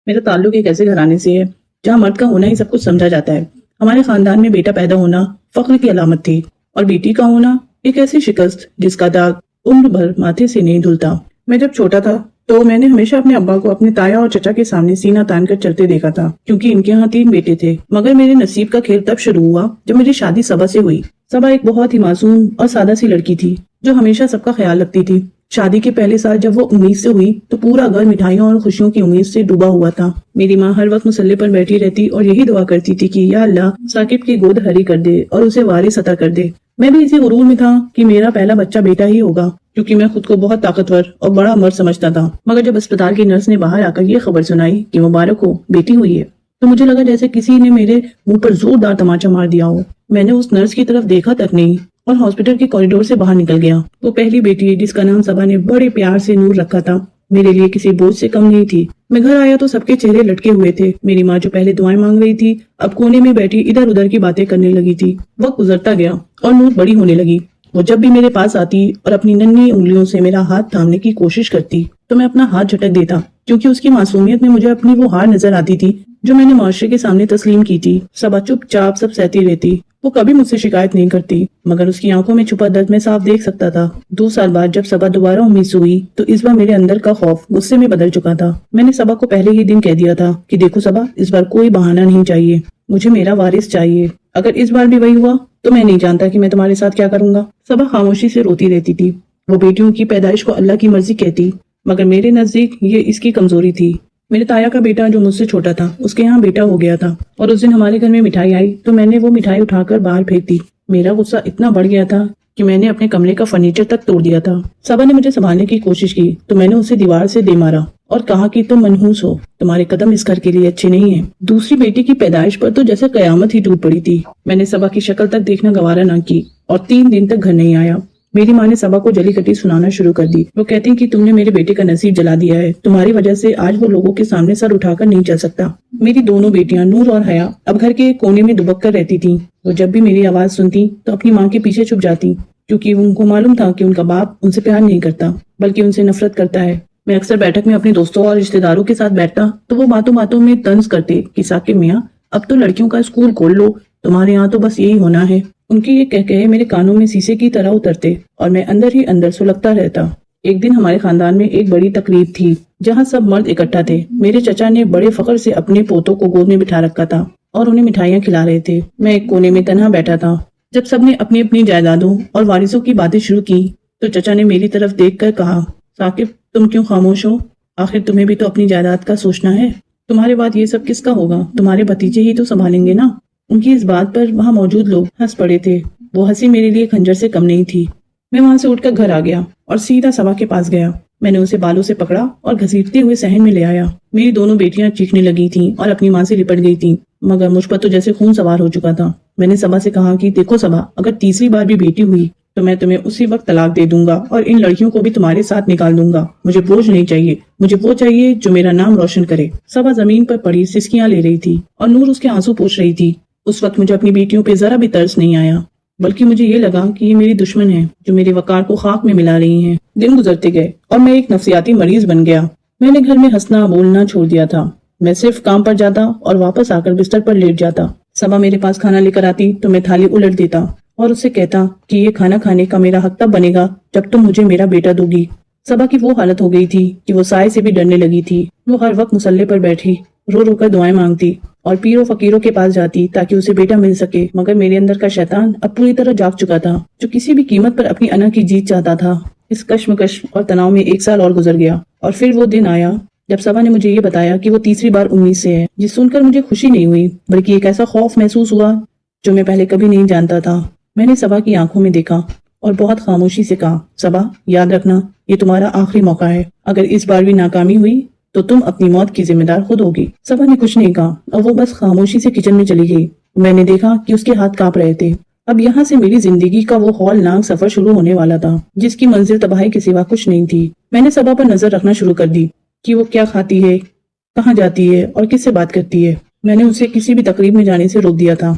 میرا تعلق ایک ایسے گھرانے سے ہے جہاں مرد کا ہونا ہی سب کچھ سمجھا جاتا ہے۔ ہمارے خاندان میں بیٹا پیدا ہونا فخر کی علامت تھی، اور بیٹی کا ہونا ایک ایسی شکست جس کا داغ عمر بھر ماتھے سے نہیں دھلتا۔ میں جب چھوٹا تھا تو میں نے ہمیشہ اپنے ابا کو اپنے تایا اور چچا کے سامنے سینہ تان کر چلتے دیکھا تھا، کیونکہ ان کے ہاں 3 بیٹے تھے۔ مگر میرے نصیب کا کھیل تب شروع ہوا جب میری شادی صبا سے ہوئی۔ صبا ایک بہت ہی معصوم اور سادہ سی لڑکی تھی جو ہمیشہ سب کا خیال رکھتی تھی۔ شادی کے پہلے سال جب وہ امید سے ہوئی تو پورا گھر مٹھائیوں اور خوشیوں کی امید سے ڈوبا ہوا تھا۔ میری ماں ہر وقت مصلے پر بیٹھی رہتی اور یہی دعا کرتی تھی کہ یا اللہ ثاقب کی گود ہری کر دے اور اسے وارث عطا کر دے۔ میں بھی اسی غرور میں تھا کہ میرا پہلا بچہ بیٹا ہی ہوگا، کیونکہ میں خود کو بہت طاقتور اور بڑا مرد سمجھتا تھا۔ مگر جب اسپتال کی نرس نے باہر آ کر یہ خبر سنائی کہ مبارک ہو بیٹی ہوئی ہے، تو مجھے لگا جیسے کسی نے میرے منہ پر زوردار تماچا مار دیا ہو۔ میں نے اس نرس کی طرف دیکھا تک نہیں اور ہاسپٹل کے کوریڈور سے باہر نکل گیا۔ وہ پہلی بیٹی جس کا نام صبا نے بڑے پیار سے نور رکھا تھا میرے لیے کسی بوجھ سے کم نہیں تھی۔ میں گھر آیا تو سب کے چہرے لٹکے ہوئے تھے۔ میری ماں جو پہلے دعائیں مانگ رہی تھی اب کونے میں بیٹھی ادھر ادھر کی باتیں کرنے لگی تھی۔ وقت گزرتا گیا اور نور بڑی ہونے لگی۔ وہ جب بھی میرے پاس آتی اور اپنی ننھی انگلیوں سے میرا ہاتھ تھامنے کی کوشش کرتی تو میں اپنا ہاتھ جھٹک دیتا، کیونکہ اس کی معصومیت میں مجھے اپنی وہ ہار نظر آتی تھی جو میں نے معاشرے کے سامنے تسلیم کی تھی۔ صبا چپ چاپ سب سہتی رہتی، وہ کبھی مجھ سے شکایت نہیں کرتی، مگر اس کی آنکھوں میں چھپا درد میں صاف دیکھ سکتا تھا۔ 2 سال بعد جب صبا دوبارہ امید سے ہوئی تو اس بار میرے اندر کا خوف غصے میں بدل چکا تھا۔ میں نے صبا کو پہلے ہی دن کہہ دیا تھا کہ دیکھو صبا، اس بار کوئی بہانہ نہیں چاہیے، مجھے میرا وارث چاہیے۔ اگر اس بار بھی وہی ہوا تو میں نہیں جانتا کہ میں تمہارے ساتھ کیا کروں گا۔ صبا خاموشی سے روتی رہتی تھی۔ وہ بیٹیوں کی پیدائش کو اللہ کی مرضی کہتی، مگر میرے نزدیک یہ اس کی کمزوری تھی۔ میرے تایا کا بیٹا جو مجھ سے چھوٹا تھا اس کے یہاں بیٹا ہو گیا تھا، اور اس دن ہمارے گھر میں مٹھائی آئی تو میں نے وہ مٹھائی اٹھا کر باہر پھینک دی۔ میرا غصہ اتنا بڑھ گیا تھا کہ میں نے اپنے کمرے کا فرنیچر تک توڑ دیا تھا۔ صبا نے مجھے سنبھالنے کی کوشش کی تو میں نے اسے دیوار سے دے مارا اور کہا کہ تم منحوس ہو، تمہارے قدم اس گھر کے لیے اچھے نہیں ہیں۔ دوسری بیٹی کی پیدائش پر تو جیسے قیامت ہی ٹوٹ پڑی تھی۔ میں نے صبا کی شکل تک دیکھنا گوارا نہ کی اور 3 دن تک گھر نہیں آیا۔ میری ماں نے صبا کو جلی کٹی سنانا شروع کر دی۔ وہ کہتی کہ تم نے میرے بیٹے کا نصیب جلا دیا ہے، تمہاری وجہ سے آج وہ لوگوں کے سامنے سر اٹھا کر نہیں چل سکتا۔ میری دونوں بیٹیاں نور اور حیا اب گھر کے کونے میں دبک کر رہتی تھیں۔ وہ جب بھی میری آواز سنتی تو اپنی ماں کے پیچھے چھپ جاتی، کیونکہ ان کو معلوم تھا کہ ان کا باپ ان سے پیار نہیں کرتا بلکہ ان سے نفرت کرتا ہے۔ میں اکثر بیٹھک میں اپنے دوستوں اور رشتہ داروں کے ساتھ بیٹھتا تو وہ باتوں باتوں میں طنز کرتے کہ ثاقب میاں اب تو لڑکیوں کا اسکول کھول لو، تمہارے یہاں تو بس یہی ہونا ہے۔ ان کے یہ کہے میرے کانوں میں سیسے کی طرح اترتے اور میں اندر ہی اندر سلگتا رہتا۔ ایک دن ہمارے خاندان میں ایک بڑی تقریب تھی جہاں سب مرد اکٹھا تھے۔ میرے چچا نے بڑے فخر سے اپنے پوتوں کو گود میں بٹھا رکھا تھا اور انہیں مٹھائیاں کھلا رہے تھے۔ میں ایک کونے میں تنہا بیٹھا تھا۔ جب سب نے اپنی اپنی جائیدادوں اور وارثوں کی باتیں شروع کی تو چچا نے میری طرف دیکھ کر کہا، ثاقب تم کیوں خاموش ہو؟ آخر تمہیں بھی تو اپنی جائیداد کا سوچنا ہے۔ تمہارے بعد یہ سب کس کا ہوگا؟ تمہارے بھتیجے ہی تو سنبھالیں گے نا۔ ان کی اس بات پر وہاں موجود لوگ ہنس پڑے تھے۔ وہ ہنسی میرے لیے خنجر سے کم نہیں تھی۔ میں وہاں سے اٹھ کر گھر آ گیا اور سیدھا صبا کے پاس گیا۔ میں نے اسے بالوں سے پکڑا اور گھسیٹتے ہوئے صحن میں لے آیا۔ میری دونوں بیٹیاں چیخنے لگی تھیں اور اپنی ماں سے لپٹ گئی تھیں، مگر مجھ پر تو جیسے خون سوار ہو چکا تھا۔ میں نے صبا سے کہا کہ دیکھو صبا، اگر تیسری بار بھی بیٹی ہوئی تو میں تمہیں اسی وقت طلاق دے دوں گا اور ان لڑکیوں کو بھی تمہارے ساتھ نکال دوں گا۔ مجھے بوجھ نہیں چاہیے، مجھے وہ چاہیے جو میرا نام روشن کرے۔ صبا زمین پر پڑی سسکیاں لے رہی تھی اور نور اس کے آنسو پوچھ رہی تھی۔ اس وقت مجھے اپنی بیٹیوں پہ ذرا بھی ترس نہیں آیا، بلکہ مجھے یہ لگا کہ یہ میری دشمن ہیں جو میرے وقار کو خاک میں ملا رہی ہیں۔ دن گزرتے گئے اور میں ایک نفسیاتی مریض بن گیا۔ میں نے گھر میں ہنسنا بولنا چھوڑ دیا تھا۔ میں صرف کام پر جاتا اور واپس آ کر بستر پر لیٹ جاتا۔ صبا میرے پاس کھانا لے کر آتی تو میں تھالی الٹ دیتا اور اس سے کہتا کہ یہ کھانا کھانے کا میرا حق تب بنے گا جب تم مجھے میرا بیٹا دو گی۔ صبا کی وہ حالت ہو گئی تھی کہ وہ سائے سے بھی ڈرنے لگی تھی۔ وہ ہر وقت مصلے پر بیٹھی رو رو کر دعائیں مانگتی اور پیروں فقیروں کے پاس جاتی تاکہ اسے بیٹا مل سکے، مگر میرے اندر کا شیطان اب پوری طرح جاگ چکا تھا جو کسی بھی قیمت پر اپنی انا کی جیت چاہتا تھا۔ اس کشمکش اور تناؤ میں 1 سال اور گزر گیا اور پھر وہ دن آیا جب صبا نے مجھے یہ بتایا کہ وہ تیسری بار امید سے ہے، جس سن کر مجھے خوشی نہیں ہوئی بلکہ ایک ایسا خوف محسوس ہوا جو میں پہلے کبھی نہیں جانتا تھا۔ میں نے صبا کی آنکھوں میں دیکھا اور بہت خاموشی سے کہا، صبا یاد رکھنا یہ تمہارا آخری موقع ہے، اگر اس بار بھی ناکامی ہوئی تو تم اپنی موت کی ذمہ دار خود ہوگی۔ صبا نے کچھ نہیں کہا اور وہ بس خاموشی سے کچن میں چلی گئی۔ میں نے دیکھا کہ اس کے ہاتھ کانپ رہے تھے۔ اب یہاں سے میری زندگی کا وہ ہولناک سفر شروع ہونے والا تھا جس کی منزل تباہی کے سوا کچھ نہیں تھی۔ میں نے صبا پر نظر رکھنا شروع کر دی کہ وہ کیا کھاتی ہے، کہاں جاتی ہے اور کس سے بات کرتی ہے۔ میں نے اسے کسی بھی تقریب میں جانے سے روک دیا تھا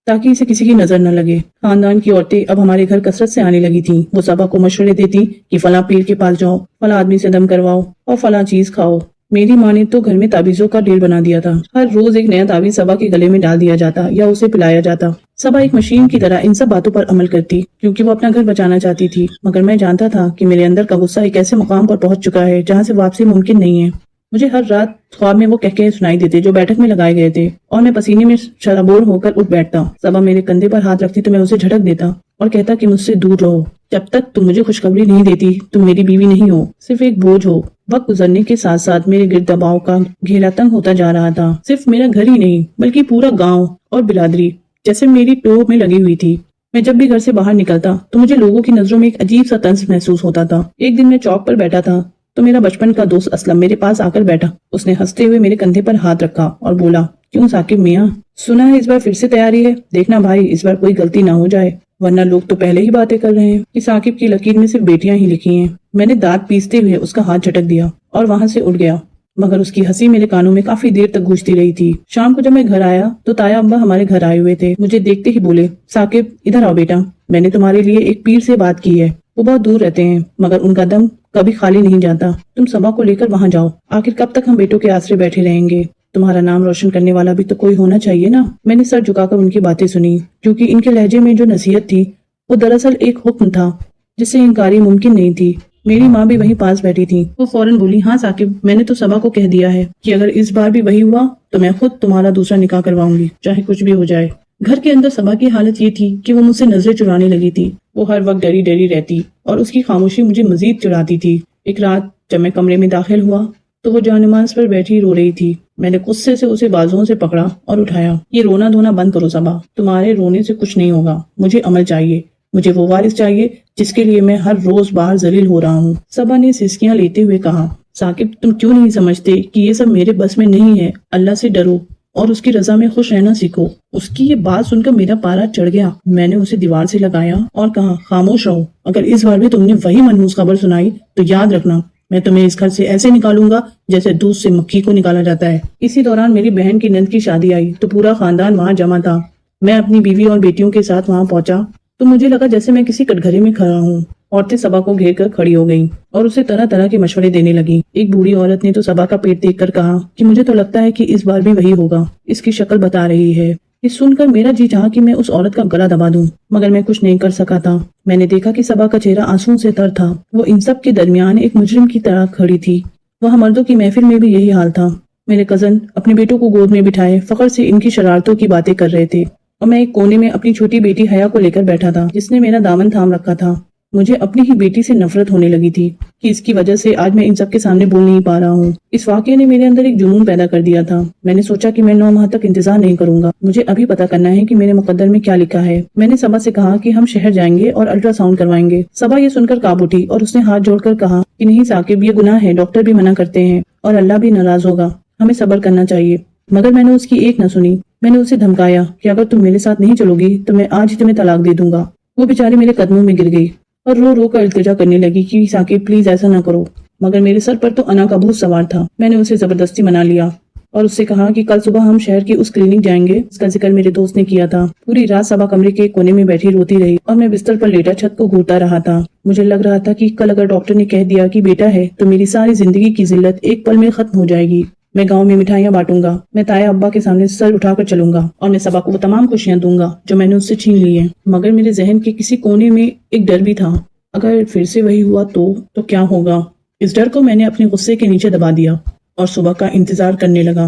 تاکہ اسے کسی کی نظر نہ لگے۔ خاندان کی عورتیں اب ہمارے گھر کثرت سے آنے لگی تھیں۔ وہ صبا کو مشورے دیتی کہ فلاں پیر کے پاس جاؤ، فلاں آدمی سے دم کرواؤ اور فلاں چیز کھاؤ۔ میری ماں نے تو گھر میں تعویذوں کا ڈھیر بنا دیا تھا، ہر روز ایک نیا تعویذ صبا کے گلے میں ڈال دیا جاتا یا اسے پلایا جاتا۔ صبا ایک مشین کی طرح ان سب باتوں پر عمل کرتی کیونکہ وہ اپنا گھر بچانا چاہتی تھی، مگر میں جانتا تھا کہ میرے اندر کا غصہ ایک ایسے مقام پر پہنچ چکا ہے جہاں سے واپسی ممکن نہیں ہے۔ مجھے ہر رات خواب میں وہ کہکہے سنائی دیتے جو بیٹھک میں لگائے گئے تھے، اور میں پسینے میں شرابور ہو کر اٹھ بیٹھتا۔ صبا میرے کندھے پر ہاتھ رکھتی تو میں اسے جھٹک دیتا اور کہتا کہ مجھ سے دور رہو، جب تک تم مجھے خوشخبری نہیں دیتی تم میری بیوی نہیں ہو، صرف ایک بوجھ ہو۔ وقت گزرنے کے ساتھ ساتھ میرے گرد دباؤ کا گھیرا تنگ ہوتا جا رہا تھا، صرف میرا گھر ہی نہیں بلکہ پورا گاؤں اور برادری جیسے میری ٹوپ میں لگی ہوئی تھی۔ میں جب بھی گھر سے باہر نکلتا تو مجھے لوگوں کی نظروں میں ایک عجیب سا طنز محسوس ہوتا تھا۔ ایک دن میں چوک پر بیٹھا تھا تو میرا بچپن کا دوست اسلم میرے پاس آ کر بیٹھا۔ اس نے ہنستے ہوئے میرے کندھے پر ہاتھ رکھا اور بولا، کیوں ثاقب میاں، سنا ہے اس بار پھر سے تیاری ہے؟ دیکھنا بھائی اس بار کوئی غلطی نہ ہو جائے، ورنہ لوگ تو پہلے ہی باتیں کر رہے ہیں کہ ثاقب کی لکیر میں صرف بیٹیاں ہی لکھی ہیں۔ میں نے دانت پیستے ہوئے اس کا ہاتھ جھٹک دیا اور وہاں سے اٹھ گیا، مگر اس کی ہنسی میرے کانوں میں کافی دیر تک گونجتی رہی تھی۔ شام کو جب میں گھر آیا تو تایا ابا ہمارے گھر آئے ہوئے تھے۔ مجھے دیکھتے ہی بولے، ثاقب ادھر آؤ بیٹا، میں نے تمہارے لیے ایک پیر سے بات کی ہے، وہ بہت دور رہتے ہیں مگر ان کا دم کبھی خالی نہیں جاتا، تم صبا کو لے کر وہاں جاؤ، آخر کب تک ہم بیٹوں کے آسرے بیٹھے رہیں گے؟ تمہارا نام روشن کرنے والا بھی تو کوئی ہونا چاہیے نا۔ میں نے سر جھکا کر ان کی باتیں سنی، کیونکہ ان کے لہجے میں جو نصیحت تھی وہ دراصل ایک حکم تھا جس سے انکاری ممکن نہیں تھی۔ میری ماں بھی وہیں پاس بیٹھی تھی، وہ فوراً بولی، ہاں ثاقب، میں نے تو صبا کو کہہ دیا ہے کہ اگر اس بار بھی وہی ہوا تو میں خود تمہارا دوسرا نکاح کرواؤں گی، چاہے کچھ بھی ہو جائے۔ گھر کے اندر صبا کی حالت یہ تھی کہ وہ مجھ سے نظریں چرانے لگی تھی، وہ ہر وقت ڈری ڈری رہتی اور اس کی خاموشی مجھے مزید چڑھاتی تھی۔ ایک رات جب میں کمرے میں داخل ہوا تو وہ جانماز پر بیٹھی رو رہی تھی۔ میں نے غصے سے اسے بازوؤں سے پکڑا اور اٹھایا، یہ رونا دھونا بند کرو صبا، تمہارے رونے سے کچھ نہیں ہوگا، مجھے عمل چاہیے، مجھے وہ وارث چاہیے جس کے لیے میں ہر روز باہر ذلیل ہو رہا ہوں۔ صبا نے سسکیاں لیتے ہوئے کہا، ثاقب تم کیوں نہیں سمجھتے کہ یہ سب میرے بس میں نہیں ہے؟ اللہ سے ڈرو اور اس کی رضا میں خوش رہنا سیکھو۔ اس کی یہ بات سن کر میرا پارا چڑھ گیا، میں نے اسے دیوار سے لگایا اور کہا، خاموش رہو، اگر اس بار بھی تم نے وہی منحوس خبر سنائی تو یاد رکھنا میں تمہیں اس گھر سے ایسے نکالوں گا جیسے دودھ سے مکھی کو نکالا جاتا ہے۔ اسی دوران میری بہن کی نند کی شادی آئی تو پورا خاندان وہاں جمع تھا۔ میں اپنی بیوی اور بیٹیوں کے ساتھ وہاں پہنچا تو مجھے لگا جیسے میں کسی کٹگھرے میں کھڑا ہوں۔ عورتیں صبا کو گھیر کر کھڑی ہو گئیں اور اسے طرح طرح کے مشورے دینے لگیں۔ ایک بوڑھی عورت نے تو صبا کا پیٹ دیکھ کر کہا کہ مجھے تو لگتا ہے کہ اس بار بھی وہی ہوگا، اس کی شکل بتا رہی ہے۔ یہ سن کر میرا جی چاہا کہ میں اس عورت کا گلا دبا دوں، مگر میں کچھ نہیں کر سکا تھا۔ میں نے دیکھا کہ صبا کا چہرہ آنسوؤں سے تر تھا، وہ ان سب کے درمیان ایک مجرم کی طرح کھڑی تھی۔ وہاں مردوں کی محفل میں بھی یہی حال تھا۔ میرے کزن اپنے بیٹوں کو گود میں بٹھائے فخر سے ان کی شرارتوں کی باتیں کر رہے تھے اور میں ایک کونے میں اپنی چھوٹی بیٹی حیا کو لے کر بیٹھا تھا جس نے میرا دامن تھام رکھا تھا۔ مجھے اپنی ہی بیٹی سے نفرت ہونے لگی تھی کہ اس کی وجہ سے آج میں ان سب کے سامنے بول نہیں پا رہا ہوں۔ اس واقعے نے میرے اندر ایک جنون پیدا کر دیا تھا۔ میں نے سوچا کہ میں 9 ماہ تک انتظار نہیں کروں گا، مجھے ابھی پتا کرنا ہے کہ میرے مقدر میں کیا لکھا ہے۔ میں نے صبا سے کہا کہ ہم شہر جائیں گے اور الٹرا ساؤنڈ کروائیں گے۔ صبا یہ سن کر کانپ اٹھی اور اس نے ہاتھ جوڑ کر کہا کہ نہیں ثاقب، یہ گناہ ہے، ڈاکٹر بھی منع کرتے ہیں اور اللہ بھی ناراض ہوگا، ہمیں صبر کرنا چاہیے۔ مگر میں نے اس کی ایک نہ سنی۔ میں نے اسے دھمکایا کہ اگر تم میرے ساتھ نہیں چلو گی تو میں آج ہی تمہیں طلاق دے دوں گا۔ وہ بیچاری میرے قدموں میں گر گئی اور رو رو کر التجا کرنے لگی کہ ثاقب پلیز ایسا نہ کرو، مگر میرے سر پر تو انا کا بھوت سوار تھا۔ میں نے اسے زبردستی منا لیا اور اس سے کہا کہ کل صبح ہم شہر کی اس کلینک جائیں گے جس کا ذکر میرے دوست نے کیا تھا۔ پوری رات صبا کمرے کے ایک کونے میں بیٹھی روتی رہی اور میں بستر پر لیٹا چھت کو گھورتا رہا تھا۔ مجھے لگ رہا تھا کہ کل اگر ڈاکٹر نے کہہ دیا کہ بیٹا ہے تو میری ساری زندگی کی ذلت ایک پل میں ختم ہو جائے گی۔ میں گاؤں میں مٹھائیاں بانٹوں گا، میں تایا ابا کے سامنے سر اٹھا کر چلوں گا اور میں صبا کو وہ تمام خوشیاں دوں گا جو میں نے اس سے چھین لی ہیں۔ مگر میرے ذہن کے کسی کونے میں ایک ڈر بھی تھا، اگر پھر سے وہی ہوا تو کیا ہوگا؟ اس ڈر کو میں نے اپنے غصے کے نیچے دبا دیا اور صبح کا انتظار کرنے لگا۔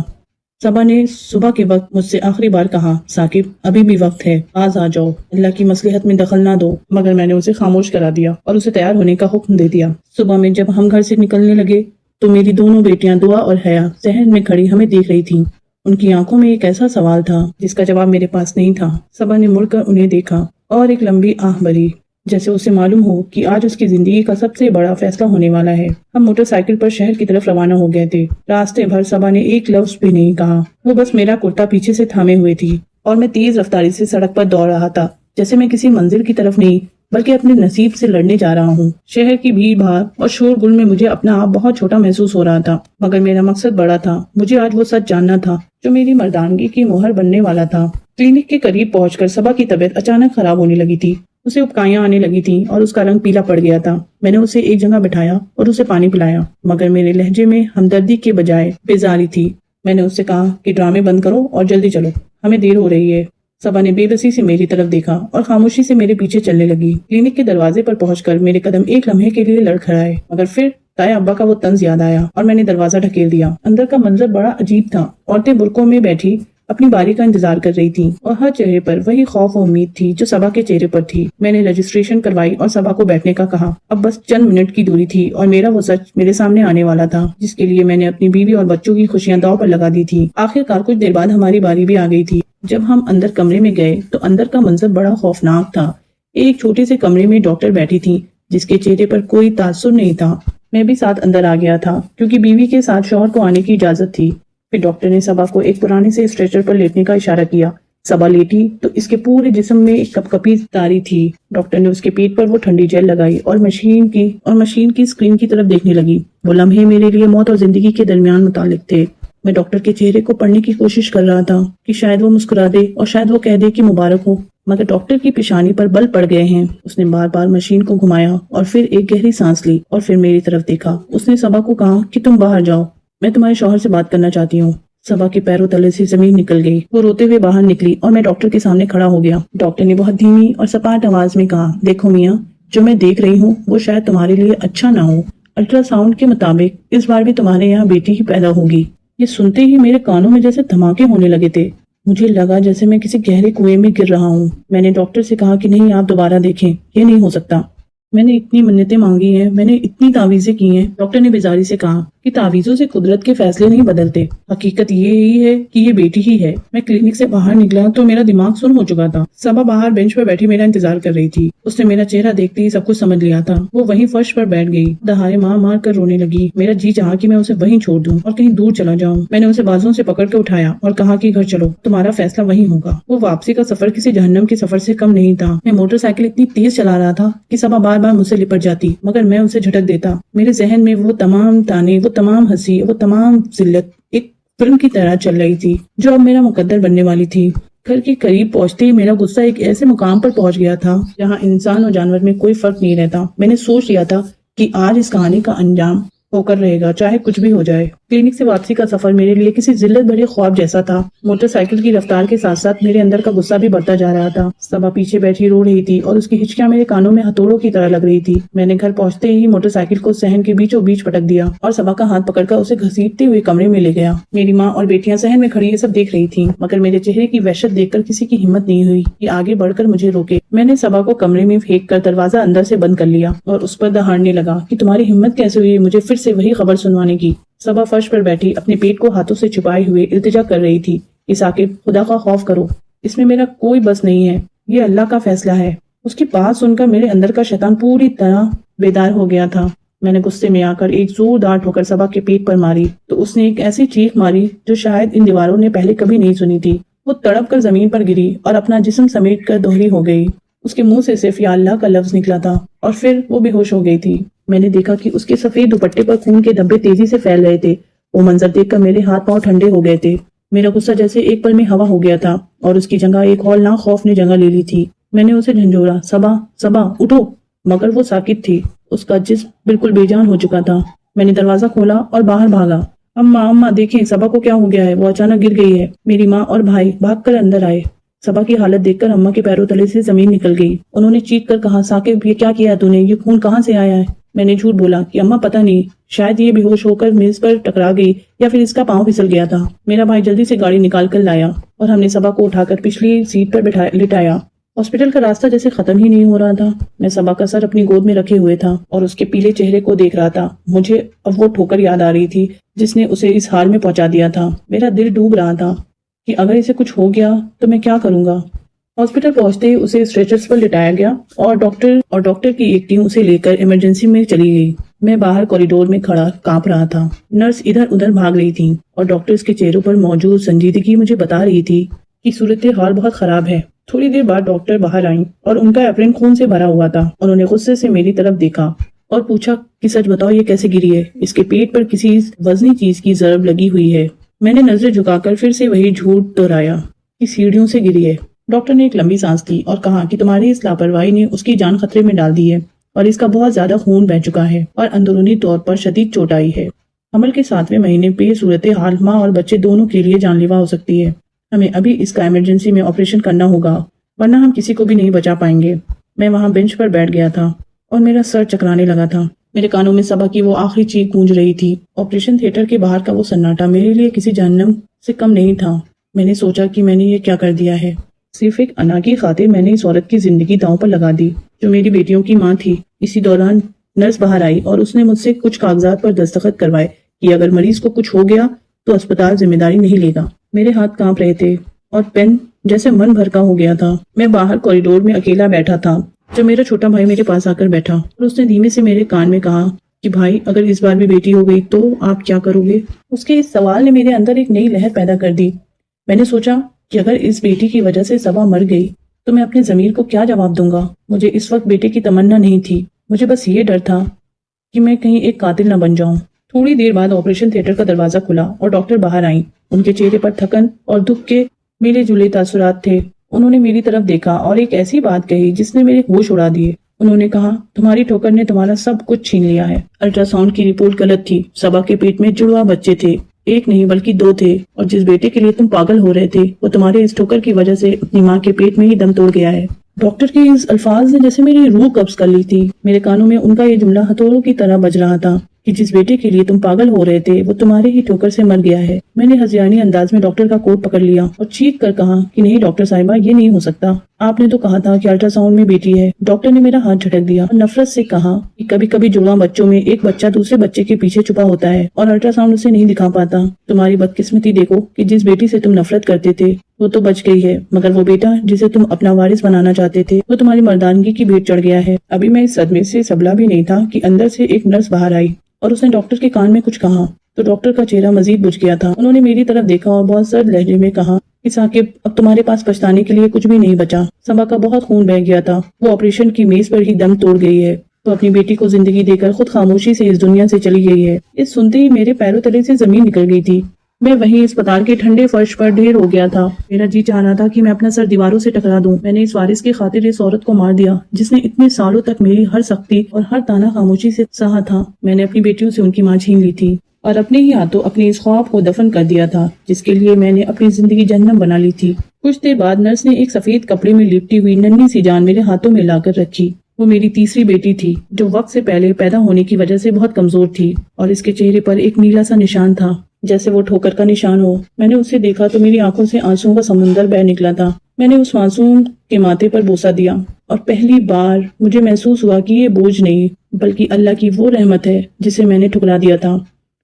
صبا نے صبح کے وقت مجھ سے آخری بار کہا، ثاقب ابھی بھی وقت ہے، آج آ جاؤ، اللہ کی مصلحت میں دخل نہ دو۔ مگر میں نے اسے خاموش کرا دیا اور اسے تیار ہونے کا حکم دے دیا۔ صبح میں جب ہم گھر سے نکلنے لگے تو میری دونوں بیٹیاں دعا اور حیا صحن میں کھڑی ہمیں دیکھ رہی تھیں۔ ان کی آنکھوں میں ایک ایسا سوال تھا جس کا جواب میرے پاس نہیں تھا۔ صبا نے مڑ کر انہیں دیکھا اور ایک لمبی آہ بھری، جیسے اسے معلوم ہو کہ آج اس کی زندگی کا سب سے بڑا فیصلہ ہونے والا ہے۔ ہم موٹر سائیکل پر شہر کی طرف روانہ ہو گئے تھے۔ راستے بھر صبا نے ایک لفظ بھی نہیں کہا، وہ بس میرا کرتا پیچھے سے تھامے ہوئے تھی اور میں تیز رفتاری سے سڑک پر دوڑ رہا تھا، جیسے میں کسی منزل کی طرف نہیں بلکہ اپنے نصیب سے لڑنے جا رہا ہوں۔ شہر کی بھیڑ بھاڑ اور شور گل میں مجھے اپنا آپ بہت چھوٹا محسوس ہو رہا تھا، مگر میرا مقصد بڑا تھا۔ مجھے آج وہ سچ جاننا تھا جو میری مردانگی کی مہر بننے والا تھا۔ کلینک کے قریب پہنچ کر صبا کی طبیعت اچانک خراب ہونے لگی تھی۔ اسے ابکائیاں آنے لگی تھیں اور اس کا رنگ پیلا پڑ گیا تھا۔ میں نے اسے ایک جگہ بٹھایا اور اسے پانی پلایا، مگر میرے لہجے میں ہمدردی کے بجائے بیزاری تھی۔ میں نے اس سے کہا کہ ڈرامے بند کرو اور جلدی چلو، ہمیں دیر ہو رہی ہے۔ صبا نے بے بسی سے میری طرف دیکھا اور خاموشی سے میرے پیچھے چلنے لگی۔ کلینک کے دروازے پر پہنچ کر میرے قدم ایک لمحے کے لیے لڑکھڑائے، مگر پھر تایا ابا کا وہ طنز یاد آیا اور میں نے دروازہ ڈھکیل دیا۔ اندر کا منظر بڑا عجیب تھا۔ عورتیں برقعوں میں بیٹھی اپنی باری کا انتظار کر رہی تھی اور ہر چہرے پر وہی خوف و امید تھی جو صبا کے چہرے پر تھی۔ میں نے رجسٹریشن کروائی اور صبا کو بیٹھنے کا کہا۔ اب بس چند منٹ کی دوری تھی اور میرا وہ سچ میرے سامنے آنے والا تھا جس کے لیے میں نے اپنی بیوی اور بچوں کی خوشیاں داؤ پر لگا دی تھی۔ آخرکار کچھ دیر بعد ہماری باری بھی آ گئی تھی۔ جب ہم اندر کمرے میں گئے تو اندر کا منظر بڑا خوفناک تھا۔ ایک چھوٹے سے کمرے میں ڈاکٹر بیٹھی تھی جس کے چہرے پر کوئی تاثر نہیں تھا۔ میں بھی ساتھ اندر آ گیا تھا کیونکہ بیوی کے ساتھ شوہر کو آنے کی اجازت تھی۔ پھر ڈاکٹر نے صبا کو ایک پرانے سے اسٹریچر پر لیٹنے کا اشارہ کیا۔ صبا لیٹی تو اس کے پورے جسم میں ایک کپ کپی تاری تھی۔ ڈاکٹر نے اس کے پیٹ پر وہ ٹھنڈی جیل لگائی اور مشین کی اسکرین کی طرف دیکھنے لگی۔ وہ لمحے میرے لیے موت اور زندگی کے درمیان متعلق تھے۔ میں ڈاکٹر کے چہرے کو پڑھنے کی کوشش کر رہا تھا کہ شاید وہ مسکرا دے اور شاید وہ کہہ دے کہ مبارک ہو، مگر ڈاکٹر کی پیشانی پر بل پڑ گئے ہیں۔ اس نے بار بار مشین کو گھمایا اور پھر ایک گہری سانس لی اور پھر میری طرف دیکھا۔ اس نے صبا کو کہا کہ تم باہر جاؤ، میں تمہارے شوہر سے بات کرنا چاہتی ہوں۔ صبا کے پیروں تلے سے زمین نکل گئی۔ وہ روتے ہوئے باہر نکلی اور میں ڈاکٹر کے سامنے کھڑا ہو گیا۔ ڈاکٹر نے بہت دھیمی اور سپاٹ آواز میں کہا، دیکھو میاں، جو میں دیکھ رہی ہوں وہ شاید تمہارے لیے اچھا نہ ہو۔ الٹرا ساؤنڈ کے مطابق اس بار بھی تمہارے یہاں بیٹی ہی پیدا ہوگی۔ یہ سنتے ہی میرے کانوں میں جیسے دھماکے ہونے لگے تھے۔ مجھے لگا جیسے میں کسی گہرے کنویں میں گر رہا ہوں۔ میں نے ڈاکٹر سے کہا کہ نہیں، آپ دوبارہ دیکھیں، یہ نہیں ہو سکتا۔ میں نے اتنی منتیں مانگی ہیں، میں نے اتنی تعویذیں کی ہیں۔ ڈاکٹر نے بیزاری سے کہا کہ تعویذوں سے قدرت کے فیصلے نہیں بدلتے، حقیقت یہ ہی ہے کہ یہ بیٹی ہی ہے۔ میں کلینک سے باہر نکلا تو میرا دماغ سن ہو چکا تھا۔ صبا باہر بینچ پر بیٹھی میرا انتظار کر رہی تھی۔ اس نے میرا چہرہ دیکھتے ہی سب کچھ سمجھ لیا تھا۔ وہ وہیں فرش پر بیٹھ گئی، دہاڑے مار کر رونے لگی۔ میرا جی چاہا کہ میں اسے وہیں چھوڑ دوں اور کہیں دور چلا جاؤں۔ میں نے اسے بازوں سے پکڑ کے اٹھایا اور کہا کہ گھر چلو، تمہارا فیصلہ وہیں ہوگا۔ وہ واپسی کا سفر کسی جہنم کے سفر سے کم نہیں تھا۔ میں موٹر سائیکل اتنی تیز چلا رہا تھا کہ صبا بار بار مجھ سے لپٹ جاتی، مگر میں اسے جھٹک دیتا۔ میرے ذہن میں وہ تمام تانے، وہ تمام ہنسی، وہ تمام ذلت ایک فلم کی طرح چل رہی تھی جو اب میرا مقدر بننے والی تھی۔ گھر کے قریب پہنچتے ہی میرا غصہ ایک ایسے مقام پر پہنچ گیا تھا جہاں انسان اور جانور میں کوئی فرق نہیں رہتا۔ میں نے سوچ لیا تھا کہ آج اس کہانی کا انجام ہو کر رہے گا، چاہے کچھ بھی ہو جائے۔ کلینک سے واپسی کا سفر میرے لیے کسی ذلت بھرے خواب جیسا تھا۔ موٹر سائیکل کی رفتار کے ساتھ ساتھ میرے اندر کا غصہ بھی بڑھتا جا رہا تھا۔ صبا پیچھے بیٹھی رو رہی تھی اور اس کی ہچکیاں میرے کانوں میں ہتھوڑوں کی طرح لگ رہی تھی۔ میں نے گھر پہنچتے ہی موٹر سائیکل کو صحن کے بیچوں بیچ پٹک دیا اور صبا کا ہاتھ پکڑ کر اسے گھسیٹتے ہوئے کمرے میں لے گیا۔ میری ماں اور بیٹیاں صحن میں کھڑی یہ سب دیکھ رہی تھیں، مگر میرے چہرے کی وحشت دیکھ کر کسی کی ہمت نہیں ہوئی کہ آگے بڑھ کر مجھے روکے۔ میں نے صبا کو کمرے میں پھینک کر دروازہ اندر سے بند کر لیا اور اس پر دہاڑنے لگا کہ تمہاری ہمت کیسے ہوئی مجھے پھر سے وہی خبر سنوانے کی۔ صبا فرش پر بیٹھی اپنے پیٹ کو ہاتھوں سے چھپائے ہوئے التجا کر رہی تھی کہ ثاقب، خدا کا خوف کرو، اس میں میرا کوئی بس نہیں ہے، یہ اللہ کا فیصلہ ہے۔ اس کی بات سن کر میرے اندر کا شیطان پوری طرح بیدار ہو گیا تھا۔ میں نے غصے میں آ کر ایک زوردار ٹھوکر صبا کے پیٹ پر ماری تو اس نے ایک ایسی چیخ ماری جو شاید ان دیواروں نے پہلے کبھی نہیں سنی تھی۔ وہ تڑپ کر زمین پر گری اور اپنا جسم سمیٹ کر دوہری ہو گئی۔ اس کے منہ سے صرف یا اللہ کا لفظ نکلا تھا اور پھر وہ بے ہوش ہو گئی تھی۔ میں نے دیکھا کہ اس کے سفید دوپٹے پر خون کے دھبے تیزی سے پھیل رہے تھے۔ وہ منظر دیکھ کر میرے ہاتھ پاؤں ٹھنڈے ہو گئے تھے۔ میرا غصہ جیسے ایک پل میں ہوا ہو گیا تھا اور اس کی جگہ ایک ہولناک خوف نے جگہ لے لی تھی۔ میں نے اسے جھنجھوڑا، صبا، صبا، اٹھو، مگر وہ ساکت تھی۔ اس کا جسم بالکل بے جان ہو چکا تھا۔ میں نے دروازہ کھولا اور باہر بھاگا۔ اماں دیکھیں، صبا کو کیا ہو گیا ہے، وہ اچانک گر گئی ہے۔ میری ماں اور بھائی بھاگ کر اندر آئے۔ صبا کی حالت دیکھ کر اماں کے پیروں تلے سے زمین نکل گئی۔ انہوں نے چیخ کر کہا، ثاقب، یہ کیا کیا تو نے، یہ خون کہاں سے آیا ہے؟ میں نے جھوٹ بولا کہ اماں پتہ نہیں، شاید یہ بے ہوش ہو کر میز پر ٹکرا گئی یا پھر اس کا پاؤں پھسل گیا تھا۔ میرا بھائی جلدی سے گاڑی نکال کر لایا اور ہم نے صبا کو اٹھا کر پچھلی سیٹ پر لٹایا۔ ہاسپٹل کا راستہ جیسے ختم ہی نہیں ہو رہا تھا۔ میں صبا کا سر اپنی گود میں رکھے ہوئے تھا اور اس کے پیلے چہرے کو دیکھ رہا تھا۔ مجھے اب وہ ٹھوکر یاد آ رہی تھی جس نے اسے اس حال میں پہنچا دیا تھا۔ میرا دل ڈوب رہا تھا کہ اگر اسے کچھ ہو گیا تو میں کیا کروں گا۔ ہاسپٹل پہنچتے ہی اسے اسٹریچرز پر لٹایا گیا اور ڈاکٹر کی ایک ٹیم اسے لے کر ایمرجنسی میں چلی گئی۔ میں باہر کوریڈور میں کھڑا کانپ رہا تھا۔ نرس ادھر ادھر بھاگ رہی تھی اور ڈاکٹرز کے چہروں پر موجود سنجیدگی مجھے بتا رہی تھی کہ صورتحال بہت خراب ہے۔ تھوڑی دیر بعد ڈاکٹر باہر آئیں اور ان کا ایپرن خون سے بھرا ہوا تھا۔ انہوں نے غصے سے میری طرف دیکھا اور پوچھا کہ سچ بتاؤ، یہ کیسے گری ہے؟ اس کے پیٹ پر کسی وزنی چیز کی ضرب لگی ہوئی ہے۔ میں نے نظریں جھکا کر پھر سے وہی جھوٹ دہرایا کہ سیڑھیوں سے گری ہے۔ ڈاکٹر نے ایک لمبی سانس لی اور کہا کہ تمہاری اس لاپرواہی نے اس کی جان خطرے میں ڈال دی ہے اور اس کا بہت زیادہ خون بہہ چکا ہے اور اندرونی طور پر شدید چوٹ آئی ہے۔ حمل کے 7ویں مہینے پہ صورتحال ماں اور بچے دونوں کے لیے جان لیوا ہو سکتی ہے۔ ہمیں ابھی اس کا ایمرجنسی میں آپریشن کرنا ہوگا ورنہ ہم کسی کو بھی نہیں بچا پائیں گے۔ میں وہاں بینچ پر بیٹھ گیا تھا اور میرا سر چکرانے لگا تھا۔ میرے کانوں میں صبا کی وہ آخری چیخ گونج رہی تھی۔ آپریشن تھیٹر کے باہر کا وہ سناٹا میرے لیے کسی جہنم سے کم نہیں تھا۔ میں نے سوچا کہ میں نے یہ کیا کر دیا ہے۔ صرف ایک انا کی خاطر میں نے اس عورت کی زندگی داؤں پر لگا دی جو میری بیٹیوں کی ماں تھی۔ اسی دوران نرس باہر آئی اور اس نے مجھ سے کچھ کاغذات پر دستخط کروائے کہ اگر مریض کو کچھ ہو گیا تو اسپتال ذمہ داری نہیں لے گا۔ میرے ہاتھ کانپ رہے تھے اور پین جیسے من بھر کا ہو گیا تھا۔ میں باہر کوریڈور میں اکیلا بیٹھا تھا جب میرا چھوٹا بھائی میرے پاس آ کر بیٹھا اور اس نے دھیمے سے میرے کان میں کہا کہ بھائی اگر اس بار بھی بیٹی ہو گئی تو آپ کیا کرو گے؟ اس کے اس سوال نے میرے اندر ایک نئی لہر پیدا کر دی۔ میں نے سوچا کہ اگر اس بیٹی کی وجہ سے صبا مر گئی تو میں اپنے ضمیر کو کیا جواب دوں گا؟ مجھے اس وقت بیٹے کی تمنا نہیں تھی، مجھے بس یہ ڈر تھا کہ میں کہیں ایک قاتل نہ بن جاؤں۔ تھوڑی دیر بعد آپریشن تھیٹر کا دروازہ کھلا اور ڈاکٹر باہر آئیں۔ ان کے چہرے پر تھکن اور دکھ کے ملے جلے تاثرات تھے۔ انہوں نے میری طرف دیکھا اور ایک ایسی بات کہی جس نے میرے ہوش اڑا دیے۔ انہوں نے کہا تمہاری ٹھوکر نے تمہارا سب کچھ چھین لیا ہے۔ الٹرا ساؤنڈ کی رپورٹ غلط تھی۔ صبا کے پیٹ میں جڑواں بچے تھے، ایک نہیں بلکہ 2 تھے، اور جس بیٹے کے لیے تم پاگل ہو رہے تھے وہ تمہارے اس ٹھوکر کی وجہ سے اپنی ماں کے پیٹ میں ہی دم توڑ گیا ہے۔ ڈاکٹر کے اس الفاظ نے جیسے میری روح قبض کر لی تھی۔ میرے کانوں میں ان کا یہ جملہ ہتھوڑوں کی طرح بج رہا تھا کہ جس بیٹے کے لیے تم پاگل ہو رہے تھے وہ تمہارے ہی ٹھوکر سے مر گیا ہے۔ میں نے ہذیانی انداز میں ڈاکٹر کا کوٹ پکڑ لیا اور چیخ کر کہا کہ نہیں ڈاکٹر صاحبہ، یہ نہیں ہو سکتا۔ آپ نے تو کہا تھا کہ الٹرا ساؤنڈ میں بیٹی ہے۔ ڈاکٹر نے میرا ہاتھ جھٹک دیا اور نفرت سے کہا کہ کبھی کبھی جڑواں بچوں میں ایک بچہ دوسرے بچے کے پیچھے چھپا ہوتا ہے اور الٹرا ساؤنڈ اسے نہیں دکھا پاتا۔ تمہاری بدقسمتی دیکھو کہ جس بیٹی سے تم نفرت کرتے تھے وہ تو بچ گئی ہے، مگر وہ بیٹا جسے تم اپنا وارث بنانا چاہتے تھے وہ تمہاری مردانگی کی بھیٹ چڑھ گیا ہے۔ ابھی میں اس صدمے سے سبلا بھی نہیں تھا کہ اندر سے ایک نرس باہر آئی اور اس نے ڈاکٹر کے کان میں کچھ کہا تو ڈاکٹر کا چہرہ مزید بجھ گیا تھا۔ انہوں نے میری طرف دیکھا اور بہت سرد لہجے میں کہا کہ ثاقب، اب تمہارے پاس پچھتانے کے لیے کچھ بھی نہیں بچا۔ صبا کا بہت خون بہہ گیا تھا، وہ آپریشن کی میز پر ہی دم توڑ گئی ہے، تو اپنی بیٹی کو زندگی دے کر خود خاموشی سے اس دنیا سے چلی گئی ہے۔ اس سنتے ہی میرے پیروں تلے سے زمین نکل گئی تھی۔ میں وہیں اسپتال کے ٹھنڈے فرش پر ڈھیر ہو گیا تھا۔ میرا جی چاہ رہا تھا کہ میں اپنا سر دیواروں سے ٹکرا دوں۔ میں نے اس وارث کی خاطر اس عورت کو مار دیا جس نے اتنے سالوں تک میری ہر سختی اور ہر تانا خاموشی سے سہا تھا۔ میں نے اپنی بیٹیوں سے ان کی ماں چھین لی تھی اور اپنے ہی ہاتھوں اپنی اس خواب کو دفن کر دیا تھا جس کے لیے میں نے اپنی زندگی جہنم بنا لی تھی۔ کچھ دیر بعد نرس نے ایک سفید کپڑے میں لپٹی ہوئی ننھی سی جان میرے ہاتھوں میں لا کر رکھی۔ وہ میری تیسری بیٹی تھی جو وقت سے پہلے پیدا ہونے کی وجہ سے بہت کمزور تھی اور اس کے چہرے پر ایک نیلا سا نشان تھا جیسے وہ ٹھوکر کا نشان ہو۔ میں نے اسے دیکھا تو میری آنکھوں سے آنسوؤں کا سمندر بہہ نکلا تھا۔ میں نے اس معصوم کے ماتھے پر بوسہ دیا اور پہلی بار مجھے محسوس ہوا کہ یہ بوجھ نہیں بلکہ اللہ کی وہ رحمت ہے جسے میں نے ٹھکرا دیا تھا۔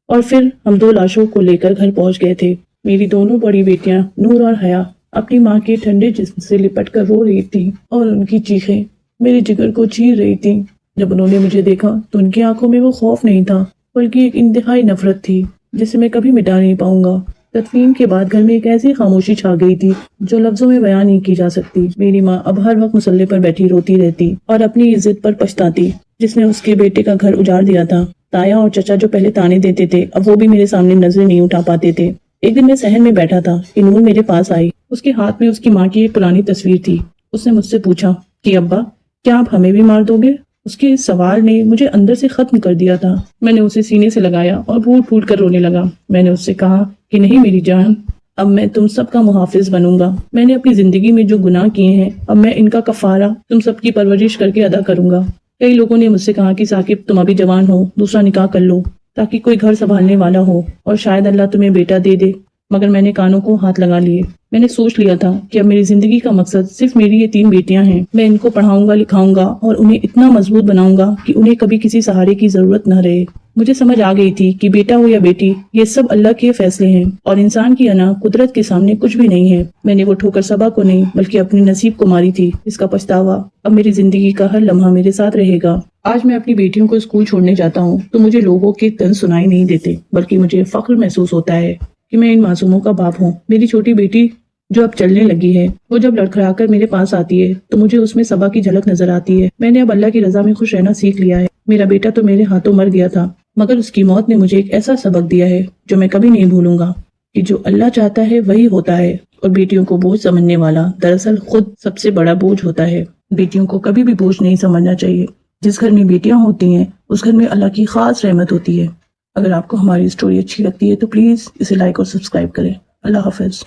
اور پھر ہم 2 لاشوں کو لے کر گھر پہنچ گئے تھے۔ میری دونوں بڑی بیٹیاں نور اور حیا اپنی ماں کے ٹھنڈے جسم سے لپٹ کر رو رہی تھی اور ان کی چیخیں میرے جگر کو چیر رہی تھی۔ جب انہوں نے مجھے دیکھا تو ان کی آنکھوں میں وہ خوف نہیں تھا بلکہ ایک انتہائی نفرت تھی جسے میں کبھی مٹا نہیں پاؤں گا۔ تدفین کے بعد گھر میں ایک ایسی خاموشی چھا گئی تھی جو لفظوں میں بیان نہیں کی جا سکتی۔ میری ماں اب ہر وقت مصلے پر بیٹھی روتی رہتی اور اپنی عزت پر پچھتاتی جس نے اس کے بیٹے کا گھر اجاڑ دیا تھا۔ تایا اور چچا جو پہلے تانے دیتے تھے اب وہ بھی میرے سامنے نظریں نہیں اٹھا پاتے تھے۔ ایک دن میں صحن میں بیٹھا تھا کہ نور میرے پاس آئی۔ اس کے ہاتھ میں اس کی ماں کی ایک پرانی تصویر تھی۔ اس نے مجھ سے پوچھا کہ ابا کیا آپ ہمیں بھی مار دو گے؟ اس کے اس سوال نے مجھے اندر سے ختم کر دیا تھا۔ میں نے اسے سینے سے لگایا اور پھوٹ پھوٹ کر رونے لگا۔ میں نے اس سے کہا کہ نہیں میری جان، اب میں تم سب کا محافظ بنوں گا۔ میں نے اپنی زندگی میں جو گناہ کیے ہیں اب میں ان کا کفارہ تم سب کی پرورش کر کے ادا کروں گا۔ کئی لوگوں نے مجھ سے کہا کہ ثاقب تم ابھی جوان ہو، دوسرا نکاح کر لو تاکہ کوئی گھر سنبھالنے والا ہو اور شاید اللہ تمہیں بیٹا دے دے، مگر میں نے کانوں کو ہاتھ لگا لیے۔ میں نے سوچ لیا تھا کہ اب میری زندگی کا مقصد صرف میری یہ 3 بیٹیاں ہیں۔ میں ان کو پڑھاؤں گا، لکھاؤں گا اور انہیں اتنا مضبوط بناؤں گا کہ انہیں کبھی کسی سہارے کی ضرورت نہ رہے۔ مجھے سمجھ آ گئی تھی کہ بیٹا ہو یا بیٹی یہ سب اللہ کے فیصلے ہیں اور انسان کی انا قدرت کے سامنے کچھ بھی نہیں ہے۔ میں نے وہ ٹھوکر صبا کو نہیں بلکہ اپنے نصیب کو ماری تھی، اس کا پچھتاوا اب میری زندگی کا ہر لمحہ میرے ساتھ رہے گا۔ آج میں اپنی بیٹیوں کو اسکول چھوڑنے جاتا ہوں تو مجھے لوگوں کے طنز سنائی نہیں دیتے بلکہ مجھے فخر محسوس ہوتا ہے کہ میں ان معصوموں کا باپ ہوں۔ میری چھوٹی بیٹی جو اب چلنے لگی ہے وہ جب لڑکھڑا کر میرے پاس آتی ہے تو مجھے اس میں صبا کی جھلک نظر آتی ہے۔ میں نے اب اللہ کی رضا میں خوش رہنا سیکھ لیا ہے۔ میرا بیٹا تو میرے ہاتھوں مر گیا تھا مگر اس کی موت نے مجھے ایک ایسا سبق دیا ہے جو میں کبھی نہیں بھولوں گا کہ جو اللہ چاہتا ہے وہی ہوتا ہے اور بیٹیوں کو بوجھ سمجھنے والا دراصل خود سب سے بڑا بوجھ ہوتا ہے۔ بیٹیوں کو کبھی بھی بوجھ نہیں سمجھنا چاہیے۔ جس گھر میں بیٹیاں ہوتی ہیں اس گھر میں اللہ کی خاص رحمت ہوتی ہے۔ اگر آپ کو ہماری اسٹوری اچھی لگتی ہے تو پلیز اسے لائک اور سبسکرائب کریں۔ اللہ حافظ۔